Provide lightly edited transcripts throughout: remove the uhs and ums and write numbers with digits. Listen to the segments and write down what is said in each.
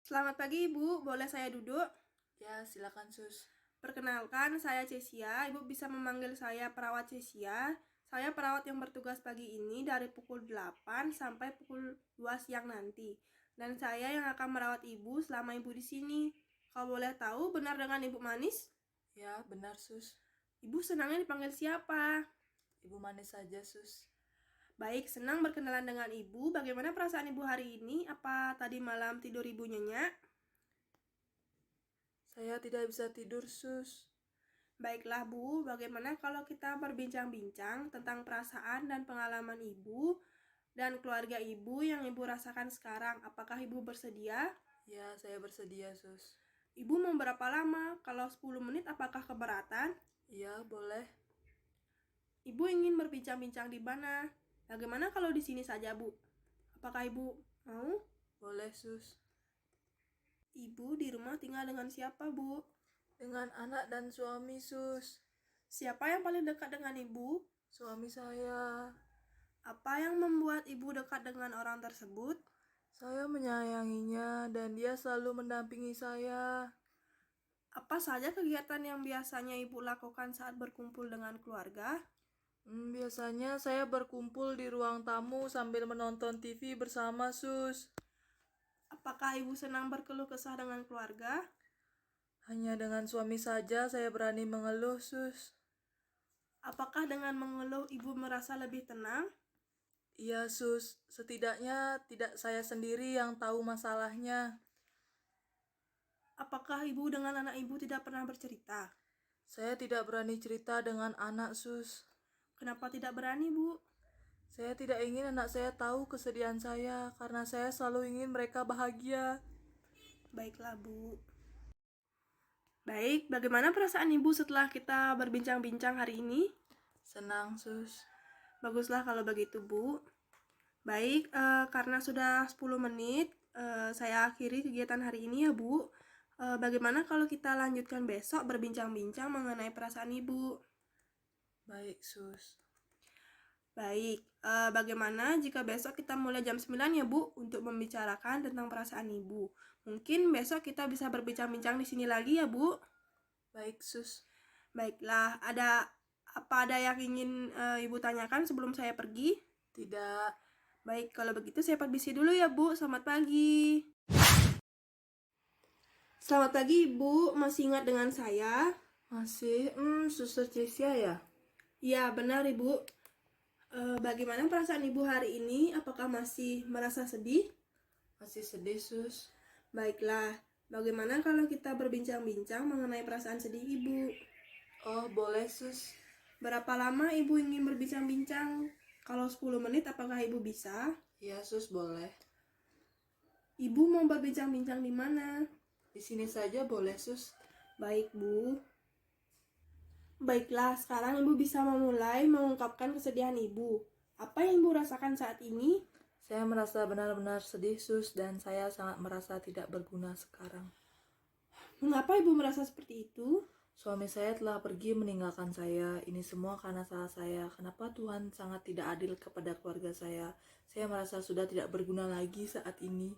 Selamat pagi Ibu, boleh saya duduk? Ya, silakan Sus. Perkenalkan, saya Cesia. Ibu bisa memanggil saya perawat Cesia. Saya perawat yang bertugas pagi ini dari pukul 8 sampai pukul 2 siang nanti. Dan saya yang akan merawat Ibu selama Ibu di sini. Kalau boleh tahu, benar dengan Ibu Manis? Ya, benar Sus. Ibu senangnya dipanggil siapa? Ibu Manis saja Sus. Baik, senang berkenalan dengan Ibu. Bagaimana perasaan Ibu hari ini? Apa tadi malam tidur Ibu nyenyak? Saya tidak bisa tidur Sus. Baiklah Bu, bagaimana kalau kita berbincang-bincang tentang perasaan dan pengalaman Ibu dan keluarga Ibu yang Ibu rasakan sekarang? Apakah Ibu bersedia? Ya, saya bersedia Sus. Ibu mau berapa lama? Kalau 10 menit apakah keberatan? Iya, boleh. Ibu ingin berbincang-bincang di mana? Bagaimana kalau di sini saja Bu? Apakah Ibu mau? Boleh Sus. Ibu di rumah tinggal dengan siapa Bu? Dengan anak dan suami Sus. Siapa yang paling dekat dengan Ibu? Suami saya. Apa yang membuat Ibu dekat dengan orang tersebut? Saya menyayanginya dan dia selalu mendampingi saya. Apa saja kegiatan yang biasanya Ibu lakukan saat berkumpul dengan keluarga? Biasanya saya berkumpul di ruang tamu sambil menonton TV bersama Sus. Apakah Ibu senang berkeluh kesah dengan keluarga? Hanya dengan suami saja saya berani mengeluh Sus. Apakah dengan mengeluh Ibu merasa lebih tenang? Iya Sus, setidaknya tidak saya sendiri yang tahu masalahnya. Apakah Ibu dengan anak Ibu tidak pernah bercerita? Saya tidak berani cerita dengan anak Sus. Kenapa tidak berani, Bu? Saya tidak ingin anak saya tahu kesedihan saya karena saya selalu ingin mereka bahagia. Baiklah, Bu. Baik, bagaimana perasaan Ibu setelah kita berbincang-bincang hari ini? Senang Sus. Baguslah kalau begitu, Bu. Baik, karena sudah 10 menit, saya akhiri kegiatan hari ini ya, Bu. Bagaimana kalau kita lanjutkan besok berbincang-bincang mengenai perasaan Ibu? Baik Sus. Baik, bagaimana jika besok kita mulai jam 9 ya Bu untuk membicarakan tentang perasaan Ibu? Mungkin besok kita bisa berbincang-bincang di sini lagi ya Bu? Baik Sus. Baiklah, ada yang ingin Ibu tanyakan sebelum saya pergi? Tidak. Baik, kalau begitu saya permisi dulu ya Bu. Selamat pagi. Selamat pagi Ibu, masih ingat dengan saya? Masih, Suster Cecia ya? Ya, benar Ibu. Bagaimana perasaan Ibu hari ini? Apakah masih merasa sedih? Masih sedih Sus. Baiklah, bagaimana kalau kita berbincang-bincang mengenai perasaan sedih Ibu? Oh, boleh Sus. Berapa lama Ibu ingin berbincang-bincang? Kalau 10 menit, apakah Ibu bisa? Iya Sus, boleh. Ibu mau berbincang-bincang di mana? Di sini saja boleh Sus. Baik, Bu. Baiklah, sekarang Ibu bisa memulai mengungkapkan kesedihan Ibu. Apa yang Ibu rasakan saat ini? Saya merasa benar-benar sedih Sus dan saya sangat merasa tidak berguna sekarang. Mengapa Ibu merasa seperti itu? Suami saya telah pergi meninggalkan saya. Ini semua karena salah saya. Kenapa Tuhan sangat tidak adil kepada keluarga saya? Saya merasa sudah tidak berguna lagi saat ini.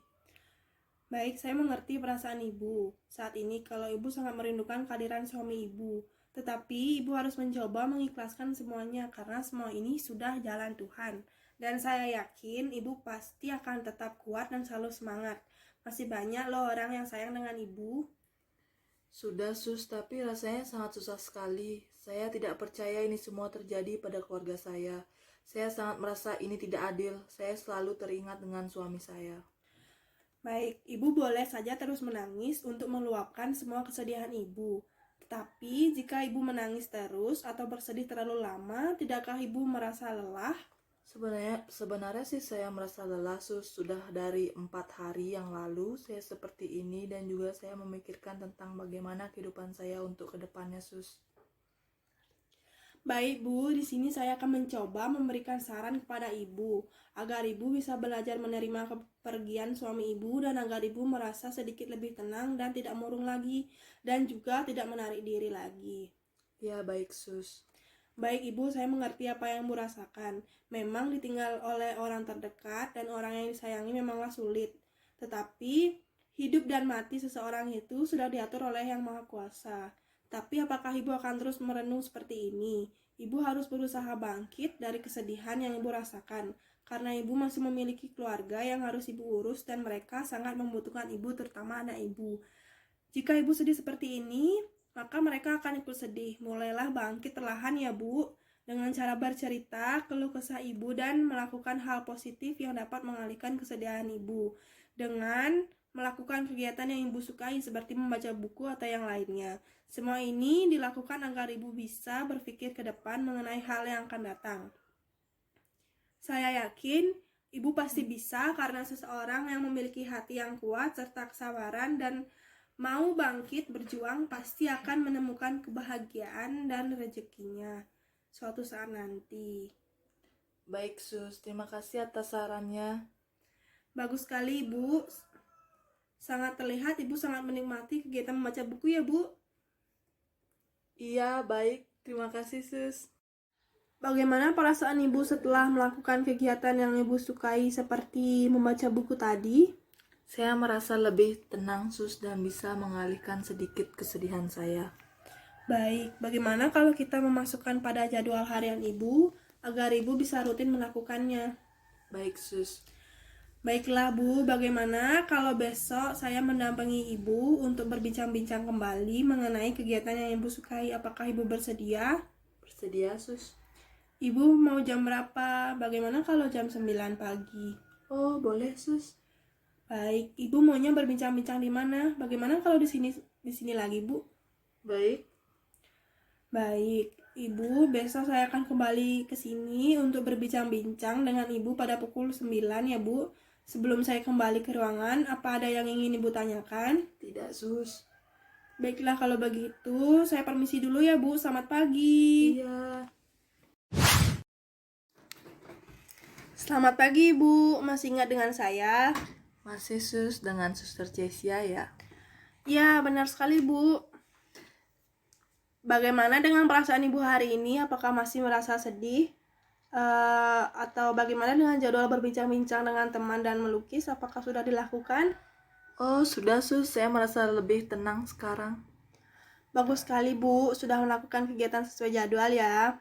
Baik, saya mengerti perasaan Ibu. Saat ini kalau Ibu sangat merindukan kehadiran suami Ibu. Tetapi Ibu harus mencoba mengikhlaskan semuanya karena semua ini sudah jalan Tuhan. Dan saya yakin Ibu pasti akan tetap kuat dan selalu semangat. Masih banyak loh orang yang sayang dengan Ibu. Sudah Sus, tapi rasanya sangat susah sekali. Saya tidak percaya ini semua terjadi pada keluarga saya. Saya sangat merasa ini tidak adil. Saya selalu teringat dengan suami saya. Baik, Ibu boleh saja terus menangis untuk meluapkan semua kesedihan Ibu. Tetapi jika Ibu menangis terus atau bersedih terlalu lama, tidakkah Ibu merasa lelah? Sebenarnya sih saya merasa lelah Sus. Sudah dari 4 hari yang lalu saya seperti ini dan juga saya memikirkan tentang bagaimana kehidupan saya untuk kedepannya Sus. Baik Bu, di sini saya akan mencoba memberikan saran kepada Ibu agar Ibu bisa belajar menerima kepergian suami Ibu dan agar Ibu merasa sedikit lebih tenang dan tidak murung lagi dan juga tidak menarik diri lagi. Ya baik Sus. Baik Ibu, saya mengerti apa yang Ibu rasakan. Memang ditinggal oleh orang terdekat dan orang yang disayangi memanglah sulit. Tetapi Hidup dan mati seseorang itu sudah diatur oleh Yang Maha Kuasa. Tapi apakah ibu akan terus merenung seperti ini? Ibu harus berusaha bangkit dari kesedihan yang ibu rasakan, karena ibu masih memiliki keluarga yang harus ibu urus dan mereka sangat membutuhkan ibu, terutama anak ibu. Jika ibu sedih seperti ini, maka mereka akan ikut sedih. Mulailah bangkit perlahan ya Bu, dengan cara bercerita, keluh kesah ibu, dan melakukan hal positif yang dapat mengalihkan kesedihan ibu. Dengan melakukan kegiatan yang ibu sukai seperti membaca buku atau yang lainnya. Semua ini dilakukan agar ibu bisa berpikir ke depan mengenai hal yang akan datang. Saya yakin ibu pasti bisa karena seseorang yang memiliki hati yang kuat serta kesabaran dan mau bangkit berjuang pasti akan menemukan kebahagiaan dan rezekinya suatu saat nanti. Baik Sus, terima kasih atas sarannya. Bagus sekali Ibu. Sangat terlihat Ibu sangat menikmati kegiatan membaca buku ya Bu. Iya, baik. Terima kasih Sus. Bagaimana perasaan Ibu setelah melakukan kegiatan yang Ibu sukai seperti membaca buku tadi? Saya merasa lebih tenang Sus dan bisa mengalihkan sedikit kesedihan saya. Baik, bagaimana kalau kita memasukkan pada jadwal harian Ibu agar Ibu bisa rutin melakukannya? Baik Sus. Baiklah Bu, bagaimana kalau besok saya mendampingi Ibu untuk berbincang-bincang kembali mengenai kegiatan yang Ibu sukai? Apakah Ibu bersedia? Bersedia Sus. Ibu mau jam berapa? Bagaimana kalau jam 9 pagi? Oh, boleh Sus. Baik, Ibu maunya berbincang-bincang di mana? Bagaimana kalau di sini lagi, Bu? Baik. Baik, Ibu, besok saya akan kembali ke sini untuk berbincang-bincang dengan Ibu pada pukul 9 ya, Bu. Sebelum saya kembali ke ruangan, apa ada yang ingin Ibu tanyakan? Tidak Sus. Baiklah, kalau begitu, saya permisi dulu ya, Bu. Selamat pagi. Iya. Selamat pagi, Bu. Masih ingat dengan saya? Masih Sus, dengan Suster Cesia ya? Ya, benar sekali, Bu. Bagaimana dengan perasaan Ibu hari ini? Apakah masih merasa sedih? Atau bagaimana dengan jadwal berbincang-bincang dengan teman dan melukis? Apakah sudah dilakukan? Oh, sudah Sus. Saya merasa lebih tenang sekarang. Bagus sekali, Bu. Sudah melakukan kegiatan sesuai jadwal ya.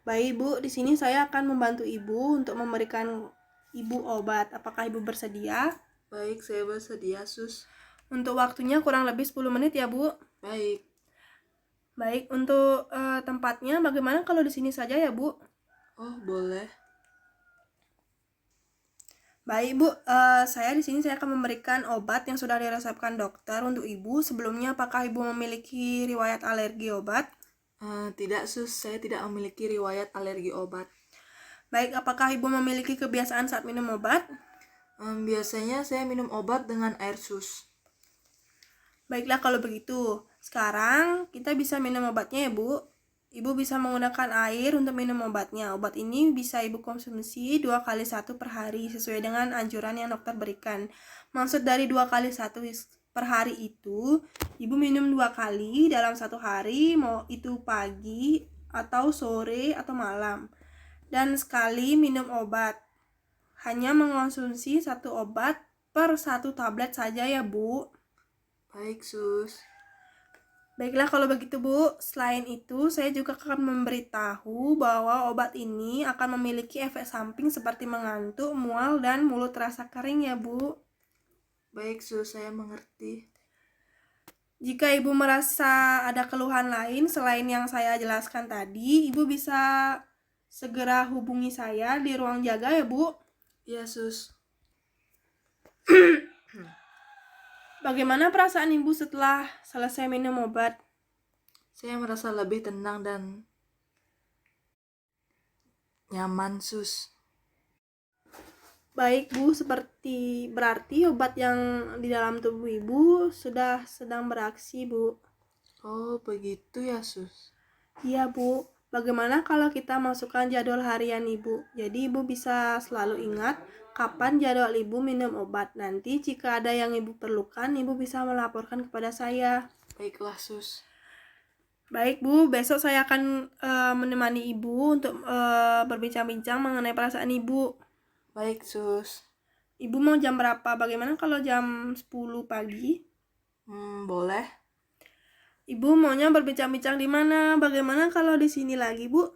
Baik, Bu. Di sini saya akan membantu Ibu untuk memberikan Ibu obat. Apakah Ibu bersedia? Baik, saya bersedia Sus. Untuk waktunya kurang lebih 10 menit ya, Bu. Baik. Baik, untuk tempatnya bagaimana kalau di sini saja ya, Bu? Oh, boleh. Baik, Bu. Saya di sini saya akan memberikan obat yang sudah diresepkan dokter untuk Ibu. Sebelumnya, apakah Ibu memiliki riwayat alergi obat? Tidak Sus, saya tidak memiliki riwayat alergi obat. Baik, apakah Ibu memiliki kebiasaan saat minum obat? Biasanya saya minum obat dengan air Sus. Baiklah kalau begitu. Sekarang kita bisa minum obatnya ya, Bu. Ibu bisa menggunakan air untuk minum obatnya. Obat ini bisa Ibu konsumsi 2 kali 1 per hari sesuai dengan anjuran yang dokter berikan. Maksud dari 2 kali 1 per hari itu, Ibu minum 2 kali dalam 1 hari, mau itu pagi atau sore atau malam. Dan sekali minum obat. Hanya mengonsumsi 1 obat per 1 tablet saja ya, Bu. Baik Sus. Baiklah kalau begitu Bu, selain itu saya juga akan memberitahu bahwa obat ini akan memiliki efek samping seperti mengantuk, mual, dan mulut terasa kering ya Bu. Baik Sus, saya mengerti. Jika Ibu merasa ada keluhan lain selain yang saya jelaskan tadi, Ibu bisa segera hubungi saya di ruang jaga ya Bu. Iya Sus. Bagaimana perasaan Ibu setelah selesai minum obat? Saya merasa lebih tenang dan nyaman Sus. Baik Bu, berarti obat yang di dalam tubuh Ibu sudah sedang beraksi Bu. Oh begitu ya Sus. Iya Bu, bagaimana kalau kita masukkan jadwal harian Ibu? Jadi Ibu bisa selalu ingat kapan jadwal Ibu minum obat. Nanti jika ada yang Ibu perlukan, Ibu bisa melaporkan kepada saya. Baiklah Sus. Baik Bu, besok saya akan menemani Ibu untuk berbincang-bincang mengenai perasaan Ibu. Baik Sus. Ibu mau jam berapa? Bagaimana kalau jam 10 pagi? Boleh. Ibu maunya berbincang-bincang di mana? Bagaimana kalau di sini lagi, Bu?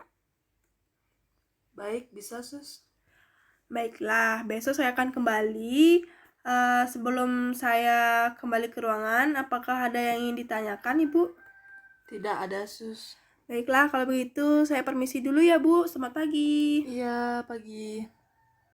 Baik, bisa, Sus. Baiklah, besok saya akan kembali. Sebelum saya kembali ke ruangan, apakah ada yang ingin ditanyakan, Ibu? Tidak ada, Sus. Baiklah, kalau begitu saya permisi dulu ya, Bu. Selamat pagi. Iya, pagi.